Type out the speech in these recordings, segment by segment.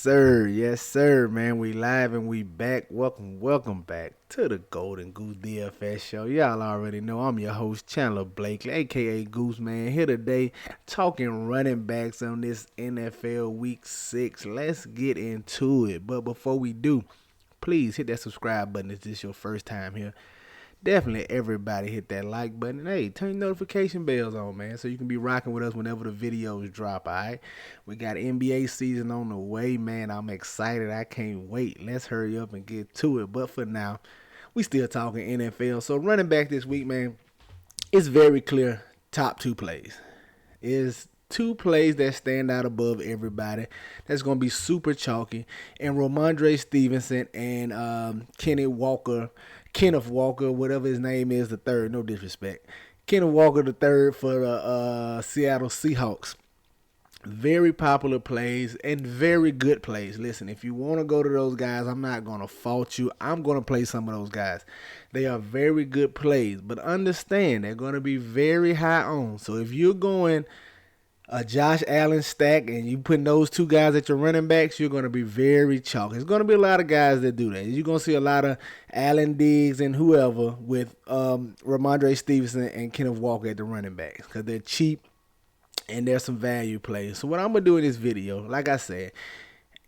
Sir, yes, sir, man. We live and we back. Welcome back to the Golden Goose DFS show. Y'all already know I'm your host, Chandler Blakely, aka Goose Man, here today talking running backs on this NFL Week 6. Let's get into it. But before we do, please hit that subscribe button if this is your first time here. Definitely everybody hit that like button. Hey, turn your notification bells on, man, so you can be rocking with us whenever the videos drop, all right? We got NBA season on the way, man. I'm excited. I can't wait. Let's hurry up and get to it. But for now, we still talking NFL. So running back this week, man, it's very clear top two plays. Is two plays that stand out above everybody. That's going to be super chalky. And Ramondre Stevenson and Kenneth Walker, whatever his name is, the third. No disrespect. Kenneth Walker, the third for the Seattle Seahawks. Very popular plays and very good plays. Listen, if you want to go to those guys, I'm not going to fault you. I'm going to play some of those guys. They are very good plays, but understand they're going to be very high on. So if you're going a Josh Allen stack and you putting those two guys at your running backs, you're going to be very chalky. There's going to be a lot of guys that do that. You're going to see a lot of Allen Diggs and whoever with Ramondre Stevenson and Kenneth Walker at the running backs because they're cheap and there's some value plays. So what I'm going to do in this video, like I said,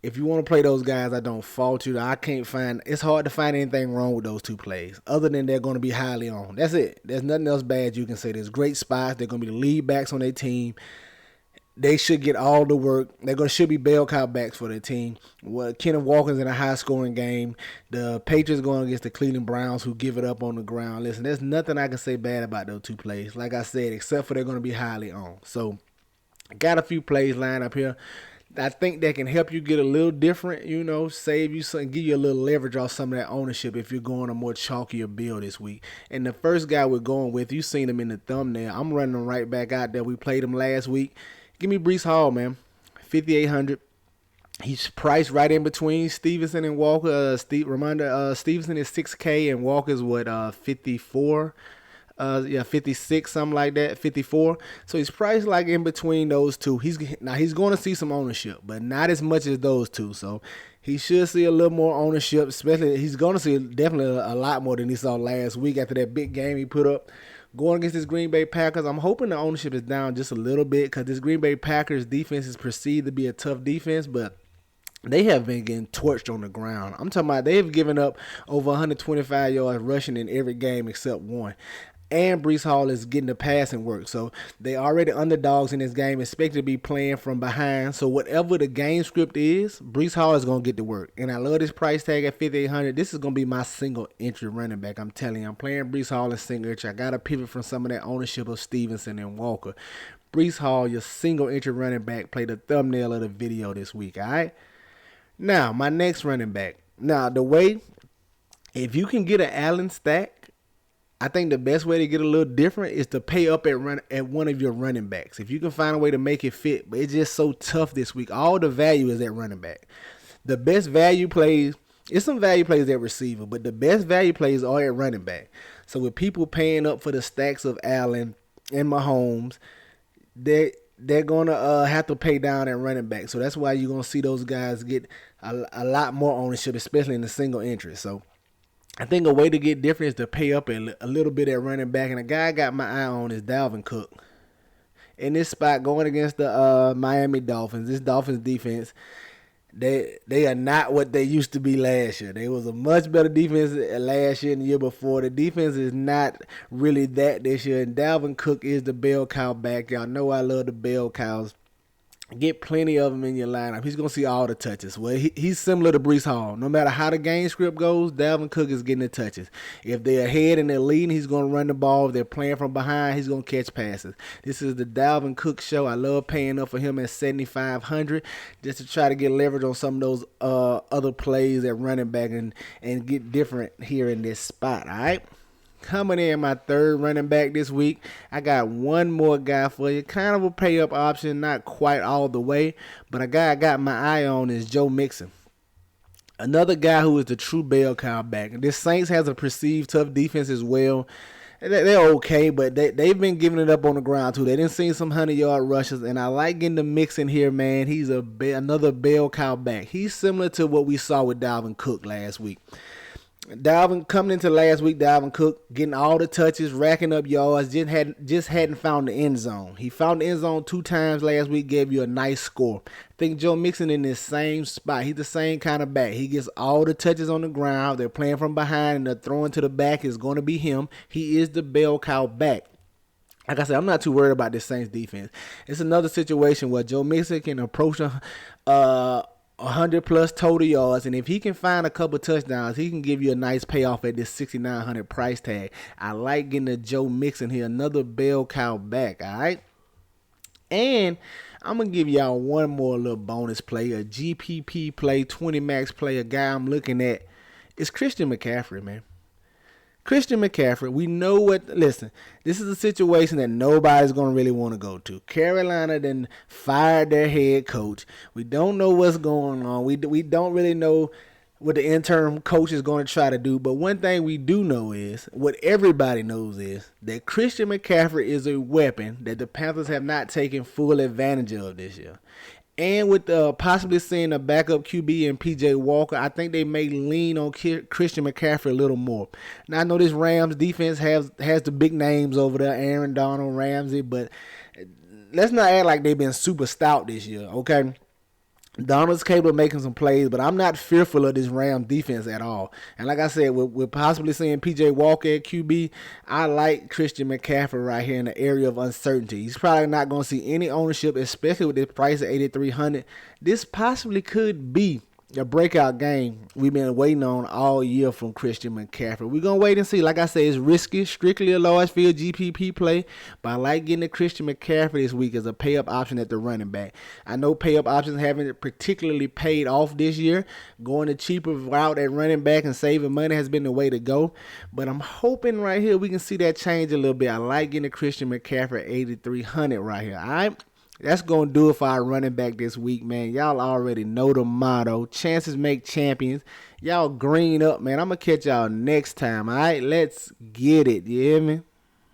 if you want to play those guys, I don't fault you. It's hard to find anything wrong with those two plays other than they're going to be highly on. That's it. There's nothing else bad you can say. There's great spots. They're going to be the lead backs on their team. They should get all the work. Should be bell cow backs for their team. Kenneth Walker's in a high scoring game. The Patriots going against the Cleveland Browns who give it up on the ground. Listen, there's nothing I can say bad about those two plays. Like I said, except for they're going to be highly on. So, got a few plays lined up here. I think that can help you get a little different, save you some, give you a little leverage off some of that ownership if you're going a more chalkier build this week. And the first guy we're going with, you seen him in the thumbnail. I'm running him right back out there. We played him last week. Give me Breece Hall, man. 5,800. He's priced right in between Stevenson and Walker. Stevenson is 6K and Walker's 54. 56, something like that, 54. So he's priced like in between those two. He's going to see some ownership, but not as much as those two. So he should see a little more ownership, especially he's going to see definitely a lot more than he saw last week after that big game he put up. Going against this Green Bay Packers, I'm hoping the ownership is down just a little bit because this Green Bay Packers defense is perceived to be a tough defense, but they have been getting torched on the ground. I'm talking about they've given up over 125 yards rushing in every game except one. And Breece Hall is getting the passing work. So they already underdogs in this game, expected to be playing from behind. So whatever the game script is, Breece Hall is going to get the work. And I love this price tag at 5,800. This is going to be my single entry running back. I'm telling you, I'm playing Breece Hall in single entry. I got to pivot from some of that ownership of Stevenson and Walker. Breece Hall, your single entry running back, play the thumbnail of the video this week, all right? Now, my next running back. Now, if you can get an Allen stack, I think the best way to get a little different is to pay up at one of your running backs. If you can find a way to make it fit, but it's just so tough this week. All the value is at running back. The best value plays, it's some value plays at receiver, but the best value plays are at running back. So with people paying up for the stacks of Allen and Mahomes, they're going to have to pay down at running back. So that's why you're going to see those guys get a lot more ownership, especially in the single entry. So I think a way to get different is to pay up a little bit at running back. And the guy I got my eye on is Dalvin Cook. In this spot, going against the Miami Dolphins, this Dolphins defense, they are not what they used to be last year. They was a much better defense last year and the year before. The defense is not really that this year. And Dalvin Cook is the bell cow back. Y'all know I love the bell cows. Get plenty of them in your lineup. He's going to see all the touches. Well, he's similar to Breece Hall. No matter how the game script goes, Dalvin Cook is getting the touches. If they're ahead and they're leading, he's going to run the ball. If they're playing from behind, he's going to catch passes. This is the Dalvin Cook show. I love paying up for him at 7,500 just to try to get leverage on some of those other plays at running back and get different here in this spot, all right? Coming in my third running back this week, I got one more guy for you. Kind of a pay-up option, not quite all the way, but a guy I got my eye on is Joe Mixon. Another guy who is the true bell cow back. This Saints has a perceived tough defense as well. They're okay, but they've been giving it up on the ground too. They didn't see some 100-yard rushes, and I like getting the mix in here, man. He's another bell cow back. He's similar to what we saw with Dalvin Cook last week. Dalvin coming into last week, Dalvin Cook getting all the touches, racking up yards, just hadn't found the end zone. He found the end zone 2 times last week, gave you a nice score. I think Joe Mixon in this same spot. He's the same kind of back. He gets all the touches on the ground. They're playing from behind and they're throwing to the back is going to be him. He is the bell cow back. Like I said, I'm not too worried about this Saints defense. It's another situation where Joe Mixon can approach 100 plus total yards, and if he can find a couple touchdowns, he can give you a nice payoff at this 6,900 price tag. I like getting a Joe Mixon here, another bell cow back. All right, and I'm gonna give y'all one more little bonus play, a GPP play, 20 max play. A guy I'm looking at is Christian McCaffrey, man. Christian McCaffrey, we know what. Listen, this is a situation that nobody's going to really want to go to. Carolina then fired their head coach. We don't know what's going on. We don't really know what the interim coach is going to try to do. But one thing we do know is, what everybody knows is, that Christian McCaffrey is a weapon that the Panthers have not taken full advantage of this year. And with possibly seeing a backup QB in P.J. Walker, I think they may lean on Christian McCaffrey a little more. Now, I know this Rams defense has the big names over there, Aaron Donald, Ramsey, but let's not act like they've been super stout this year, okay? Donald's capable of making some plays, but I'm not fearful of this Rams defense at all. And like I said, we're possibly seeing P.J. Walker at QB. I like Christian McCaffrey right here in the area of uncertainty. He's probably not going to see any ownership, especially with this price at 8,300. This possibly could be a breakout game we've been waiting on all year from Christian McCaffrey. We're going to wait and see. Like I said, it's risky, strictly a large field GPP play, but I like getting the Christian McCaffrey this week as a pay-up option at the running back. I know pay-up options haven't particularly paid off this year. Going the cheaper route at running back and saving money has been the way to go, but I'm hoping right here we can see that change a little bit. I like getting the Christian McCaffrey at 8,300 right here. All right? That's going to do it for our running back this week, man. Y'all already know the motto. Chances make champions. Y'all green up, man. I'm going to catch y'all next time, all right? Let's get it. You hear me?